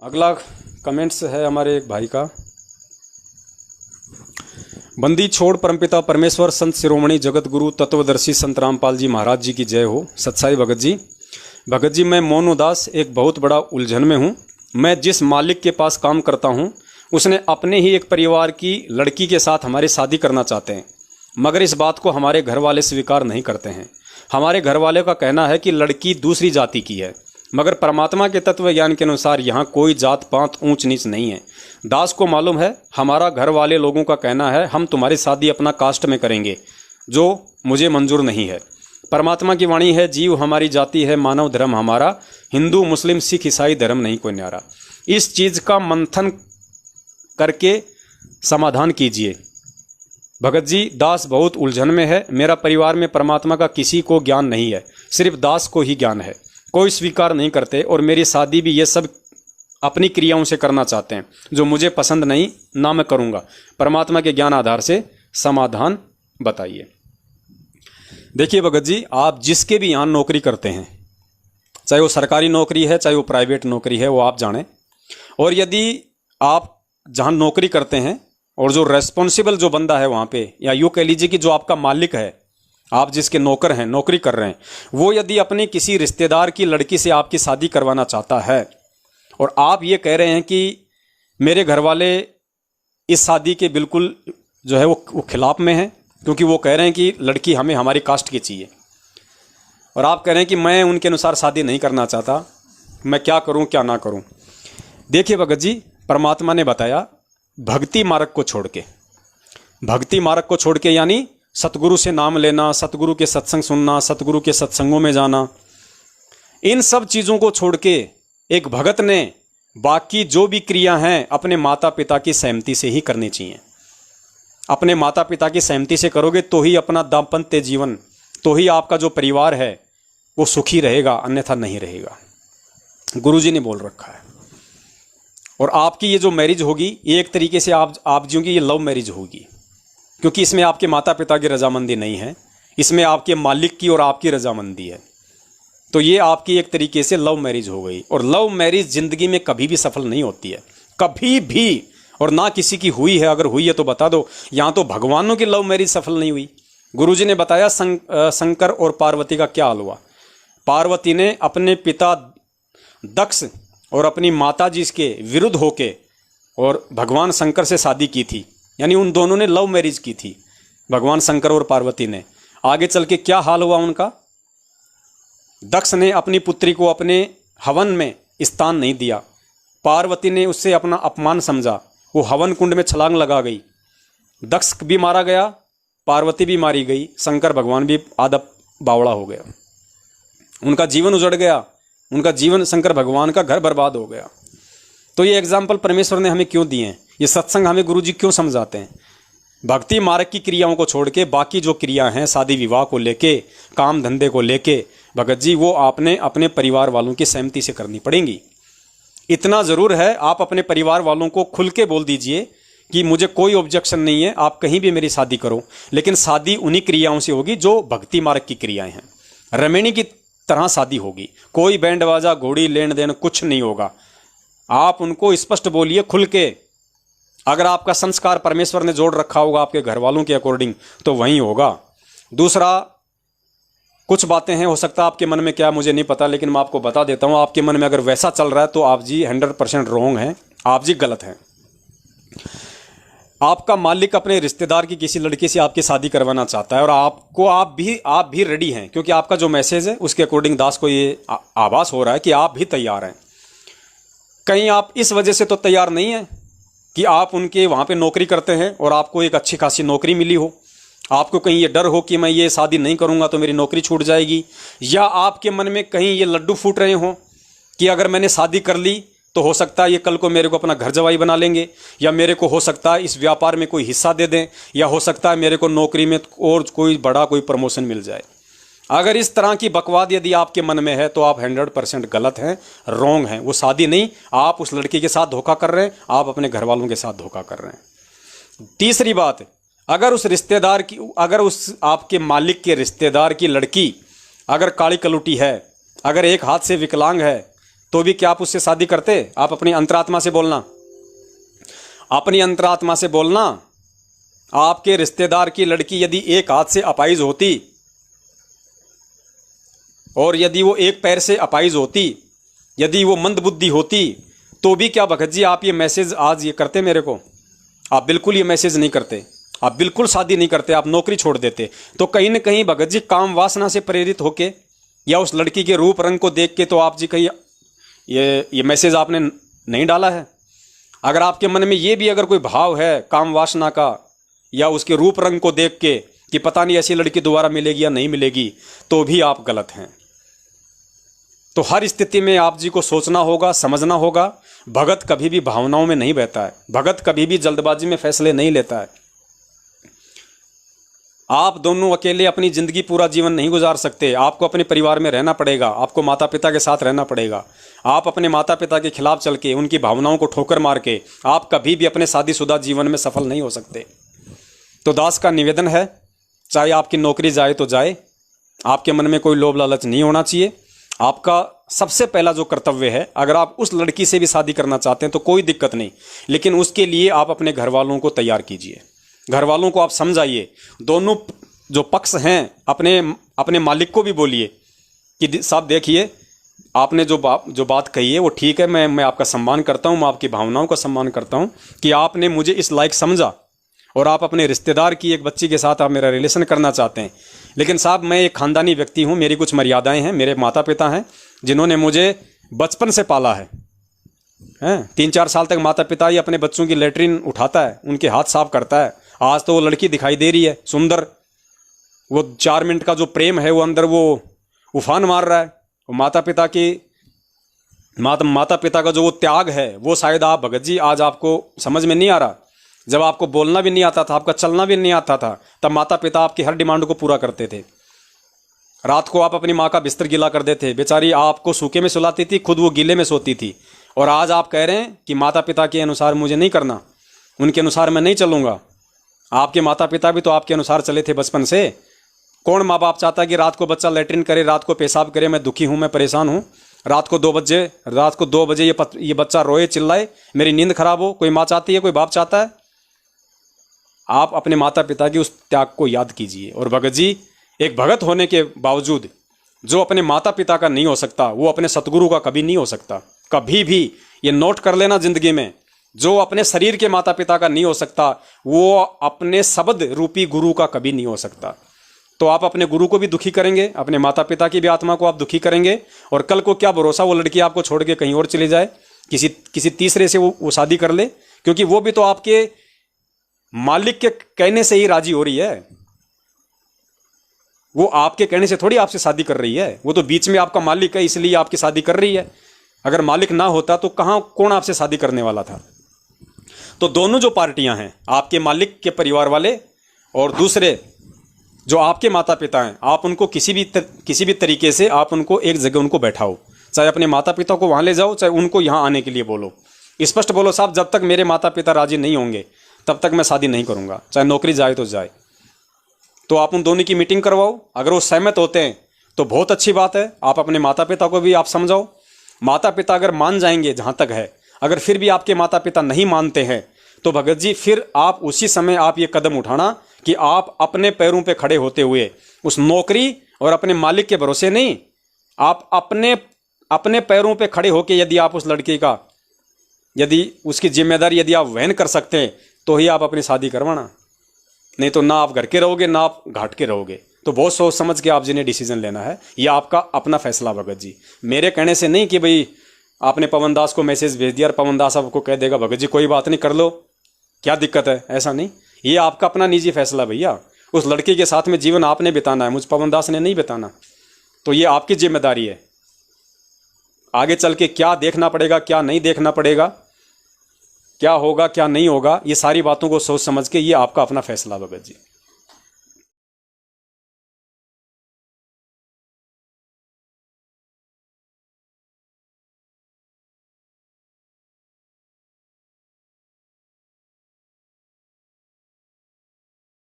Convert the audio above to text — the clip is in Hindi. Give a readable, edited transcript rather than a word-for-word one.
अगला कमेंट्स है हमारे एक भाई का। बंदी छोड़ परमपिता परमेश्वर संत शिरोमणि जगत गुरु तत्वदर्शी संत रामपाल जी महाराज जी की जय हो। सत्साई भगत जी। भगत जी, मैं मोनू दास एक बहुत बड़ा उलझन में हूँ। मैं जिस मालिक के पास काम करता हूँ उसने अपने ही एक परिवार की लड़की के साथ हमारी शादी करना चाहते हैं, मगर इस बात को हमारे घर वाले स्वीकार नहीं करते हैं। हमारे घर वाले का कहना है कि लड़की दूसरी जाति की है, मगर परमात्मा के तत्व ज्ञान के अनुसार यहाँ कोई जात पात ऊंच नीच नहीं है। दास को मालूम है, हमारा घर वाले लोगों का कहना है हम तुम्हारी शादी अपना कास्ट में करेंगे, जो मुझे मंजूर नहीं है। परमात्मा की वाणी है, जीव हमारी जाति है, मानव धर्म हमारा, हिंदू मुस्लिम सिख ईसाई धर्म नहीं कोई न्यारा। इस चीज़ का मंथन करके समाधान कीजिए। भगत जी, दास बहुत उलझन में है। मेरा परिवार में परमात्मा का किसी को ज्ञान नहीं है, सिर्फ दास को ही ज्ञान है। कोई स्वीकार नहीं करते और मेरी शादी भी ये सब अपनी क्रियाओं से करना चाहते हैं, जो मुझे पसंद नहीं, ना मैं करूँगा। परमात्मा के ज्ञान आधार से समाधान बताइए। देखिए भगत जी, आप जिसके भी यहाँ नौकरी करते हैं, चाहे वो सरकारी नौकरी है चाहे वो प्राइवेट नौकरी है, वो आप जानें। और यदि आप जहाँ नौकरी करते हैं और जो रेस्पॉन्सिबल जो बंदा है वहाँ पे, या यूँ कह लीजिए कि जो आपका मालिक है, आप जिसके नौकर हैं, नौकरी कर रहे हैं, वो यदि अपने किसी रिश्तेदार की लड़की से आपकी शादी करवाना चाहता है और आप ये कह रहे हैं कि मेरे घर वाले इस शादी के बिल्कुल जो है वो खिलाफ में हैं, क्योंकि वो कह रहे हैं कि लड़की हमें हमारी कास्ट की चाहिए, और आप कह रहे हैं कि मैं उनके अनुसार शादी नहीं करना चाहता, मैं क्या करूं क्या ना करूं। देखिए भगत जी, परमात्मा ने बताया भक्ति मार्ग को छोड़ के, भक्ति मार्ग को छोड़ के यानी सतगुरु से नाम लेना, सतगुरु के सत्संग सुनना, सतगुरु के सत्संगों में जाना, इन सब चीज़ों को छोड़ के एक भगत ने बाकी जो भी क्रिया हैं अपने माता पिता की सहमति से ही करनी चाहिए। अपने माता पिता की सहमति से करोगे तो ही अपना दाम्पत्य जीवन, तो ही आपका जो परिवार है वो सुखी रहेगा, अन्यथा नहीं रहेगा। गुरुजी ने बोल रखा है। और आपकी ये जो मैरिज होगी, ये एक तरीके से आप जो कि ये लव मैरिज होगी, क्योंकि इसमें आपके माता पिता की रजामंदी नहीं है, इसमें आपके मालिक की और आपकी रजामंदी है। तो ये आपकी एक तरीके से लव मैरिज हो गई। और लव मैरिज जिंदगी में कभी भी सफल नहीं होती है, कभी भी, और ना किसी की हुई है। अगर हुई है तो बता दो। यहाँ तो भगवानों की लव मैरिज सफल नहीं हुई। गुरुजी ने बताया शंकर और पार्वती का क्या हाल हुआ। पार्वती ने अपने पिता दक्ष और अपनी माता जी के विरुद्ध होके और भगवान शंकर से शादी की थी, यानी उन दोनों ने लव मैरिज की थी, भगवान शंकर और पार्वती ने। आगे चल के क्या हाल हुआ उनका। दक्ष ने अपनी पुत्री को अपने हवन में स्थान नहीं दिया, पार्वती ने उससे अपना अपमान समझा, वो हवन कुंड में छलांग लगा गई। दक्ष भी मारा गया, पार्वती भी मारी गई, शंकर भगवान भी आधा बावड़ा हो गया, उनका जीवन उजड़ गया, उनका जीवन, शंकर भगवान का घर बर्बाद हो गया। तो ये एग्जाम्पल परमेश्वर ने हमें क्यों दिए हैं, ये सत्संग हमें गुरुजी क्यों समझाते हैं। भक्ति मार्ग की क्रियाओं को छोड़ के बाकी जो क्रिया हैं, शादी विवाह को लेके, काम धंधे को लेके, भगत जी वो आपने अपने परिवार वालों की सहमति से करनी पड़ेंगी। इतना ज़रूर है, आप अपने परिवार वालों को खुल के बोल दीजिए कि मुझे कोई ऑब्जेक्शन नहीं है, आप कहीं भी मेरी शादी करो, लेकिन शादी उन्हीं क्रियाओं से होगी जो भक्ति मार्ग की क्रियाएं हैं। रमणी की तरह शादी होगी, कोई बैंड बाजा घोड़ी लेन देन कुछ नहीं होगा। आप उनको स्पष्ट बोलिए खुल के। अगर आपका संस्कार परमेश्वर ने जोड़ रखा होगा आपके घर वालों के अकॉर्डिंग तो वहीं होगा। दूसरा, कुछ बातें हैं, हो सकता है आपके मन में क्या मुझे नहीं पता, लेकिन मैं आपको बता देता हूं, आपके मन में अगर वैसा चल रहा है तो आप जी 100% रॉन्ग हैं, आप जी गलत हैं। आपका मालिक अपने रिश्तेदार की किसी लड़की से आपकी शादी करवाना चाहता है और आप भी रेडी हैं, क्योंकि आपका जो मैसेज है उसके अकॉर्डिंग दास को ये आभास हो रहा है कि आप भी तैयार हैं। कहीं आप इस वजह से तो तैयार नहीं हैं कि आप उनके वहाँ पे नौकरी करते हैं और आपको एक अच्छी खासी नौकरी मिली हो, आपको कहीं ये डर हो कि मैं ये शादी नहीं करूँगा तो मेरी नौकरी छूट जाएगी, या आपके मन में कहीं ये लड्डू फूट रहे हों कि अगर मैंने शादी कर ली तो हो सकता है ये कल को मेरे को अपना घर जवाई बना लेंगे, या मेरे को हो सकता है इस व्यापार में कोई हिस्सा दे दें, या हो सकता है मेरे को नौकरी में और कोई बड़ा कोई प्रमोशन मिल जाए। अगर इस तरह की बकवाद यदि आपके मन में है तो आप 100% गलत हैं, रॉन्ग हैं। वो शादी नहीं, आप उस लड़की के साथ धोखा कर रहे हैं, आप अपने घर वालों के साथ धोखा कर रहे हैं। तीसरी बात, अगर उस रिश्तेदार की, अगर उस आपके मालिक के रिश्तेदार की लड़की अगर काली कलुटी है, अगर एक हाथ से विकलांग है, तो भी क्या आप उससे शादी करते? आप अपनी अंतरात्मा से बोलना, अपनी अंतरात्मा से बोलना। आपके रिश्तेदार की लड़की यदि एक हाथ से अपाइज होती और यदि वो एक पैर से अपाइज होती, यदि वो मंदबुद्धि होती, तो भी क्या भगत जी आप ये मैसेज आज ये करते मेरे को? आप बिल्कुल ये मैसेज नहीं करते, आप बिल्कुल शादी नहीं करते, आप नौकरी छोड़ देते। तो कहीं ना कहीं भगत जी काम वासना से प्रेरित होके या उस लड़की के रूप रंग को देख के तो आप जी कहीं ये मैसेज आपने नहीं डाला है। अगर आपके मन में ये भी अगर कोई भाव है काम वासना का या उसके रूप रंग को देख के कि पता नहीं ऐसी लड़की दोबारा मिलेगी या नहीं मिलेगी, तो भी आप गलत हैं। तो हर स्थिति में आप जी को सोचना होगा, समझना होगा। भगत कभी भी भावनाओं में नहीं बहता है, भगत कभी भी जल्दबाजी में फैसले नहीं लेता है। आप दोनों अकेले अपनी जिंदगी पूरा जीवन नहीं गुजार सकते, आपको अपने परिवार में रहना पड़ेगा, आपको माता पिता के साथ रहना पड़ेगा। आप अपने माता पिता के खिलाफ चल के उनकी भावनाओं को ठोकर मार के आप कभी भी अपने शादीशुदा जीवन में सफल नहीं हो सकते। तो दास का निवेदन है, चाहे आपकी नौकरी जाए तो जाए, आपके मन में कोई लोभ लालच नहीं होना चाहिए। आपका सबसे पहला जो कर्तव्य है, अगर आप उस लड़की से भी शादी करना चाहते हैं तो कोई दिक्कत नहीं, लेकिन उसके लिए आप अपने घर वालों को तैयार कीजिए, घर वालों को आप समझाइए। दोनों जो पक्ष हैं अपने मालिक को भी बोलिए कि साहब देखिए आपने जो बात कही है वो ठीक है, मैं आपका सम्मान करता हूँ, मैं आपकी भावनाओं का सम्मान करता हूँ कि आपने मुझे इस लायक समझा और आप अपने रिश्तेदार की एक बच्ची के साथ आप मेरा रिलेशन करना चाहते हैं। लेकिन साहब मैं एक खानदानी व्यक्ति हूँ, मेरी कुछ मर्यादाएं हैं, मेरे माता पिता हैं जिन्होंने मुझे बचपन से पाला है। 3-4 साल तक माता पिता ही अपने बच्चों की लेटरिन उठाता है, उनके हाथ साफ करता है। आज तो वो लड़की दिखाई दे रही है सुंदर, वो 4 मिनट का जो प्रेम है वो अंदर वो उफान मार रहा है। वो माता पिता का जो वो त्याग है वो शायद आप भगत जी आज आपको समझ में नहीं आ रहा। जब आपको बोलना भी नहीं आता था, आपका चलना भी नहीं आता था, तब माता पिता आपकी हर डिमांड को पूरा करते थे। रात को आप अपनी माँ का बिस्तर गीला कर देते, बेचारी आपको सूखे में सुलाती थी, खुद वो गीले में सोती थी। और आज आप कह रहे हैं कि माता पिता के अनुसार मुझे नहीं करना, उनके अनुसार मैं नहीं चलूँगा। आपके माता पिता भी तो आपके अनुसार चले थे बचपन से। कौन माँ बाप चाहता है कि रात को बच्चा लेटरिन करे, रात को पेशाब करे, मैं दुखी हूँ, मैं परेशान हूँ, रात को 2 बजे ये बच्चा रोए चिल्लाए, मेरी नींद खराब हो? कोई माँ चाहती है, कोई बाप चाहता है? आप अपने माता पिता की उस त्याग को याद कीजिए। और भगत जी एक भगत होने के बावजूद जो अपने माता पिता का नहीं हो सकता वो अपने सतगुरु का कभी नहीं हो सकता। कभी भी ये नोट कर लेना जिंदगी में, जो अपने शरीर के माता पिता का नहीं हो सकता वो अपने शब्द रूपी गुरु का कभी नहीं हो सकता। तो आप अपने गुरु को भी दुखी करेंगे, अपने माता पिता की भी आत्मा को आप दुखी करेंगे, और कल को क्या भरोसा वो लड़की आपको छोड़ के कहीं और चली जाए, किसी तीसरे से वो शादी कर ले, क्योंकि वो भी तो आपके मालिक के कहने से ही राजी हो रही है। वो आपके कहने से थोड़ी आपसे शादी कर रही है, वो तो बीच में आपका मालिक है इसलिए आपकी शादी कर रही है। अगर मालिक ना होता तो कौन आपसे शादी करने वाला था? तो दोनों जो पार्टियां हैं, आपके मालिक के परिवार वाले और दूसरे जो आपके माता पिता हैं, आप उनको किसी भी तरीके से आप उनको एक जगह उनको बैठाओ, चाहे अपने माता पिता को वहां ले जाओ, चाहे उनको यहां आने के लिए बोलो। स्पष्ट बोलो, साहब जब तक मेरे माता पिता राजी नहीं होंगे तब तक मैं शादी नहीं करूंगा, चाहे नौकरी जाए तो जाए। तो आप उन दोनों की मीटिंग करवाओ, अगर वो सहमत होते हैं तो बहुत अच्छी बात है। आप अपने माता पिता को भी आप समझाओ। माता पिता अगर मान जाएंगे जहां तक है, अगर फिर भी आपके माता पिता नहीं मानते हैं तो भगत जी फिर आप उसी समय आप ये कदम उठाना कि आप अपने पैरों पे खड़े होते हुए उस नौकरी और अपने मालिक के भरोसे नहीं, आप अपने पैरों पे खड़े होके यदि आप उस लड़की का यदि उसकी जिम्मेदारी यदि आप वहन कर सकते हैं तो ही आप अपनी शादी करवाना, नहीं तो ना आप घर के रहोगे ना आप घाट के रहोगे। तो बहुत सोच समझ के आप जिन्हें डिसीजन लेना है, ये आपका अपना फैसला भगत जी, मेरे कहने से नहीं कि भाई आपने पवन दास को मैसेज भेज दिया और पवन दास आपको कह देगा भगत जी कोई बात नहीं कर लो, क्या दिक्कत है, ऐसा नहीं। ये आपका अपना निजी फैसला भैया। उस लड़की के साथ में जीवन आपने बिताना है, मुझ पवन दास ने नहीं बिताना। तो ये आपकी जिम्मेदारी है। आगे चल के क्या देखना पड़ेगा क्या नहीं देखना पड़ेगा, क्या होगा क्या नहीं होगा, ये सारी बातों को सोच समझ के ये आपका अपना फैसला भगत जी।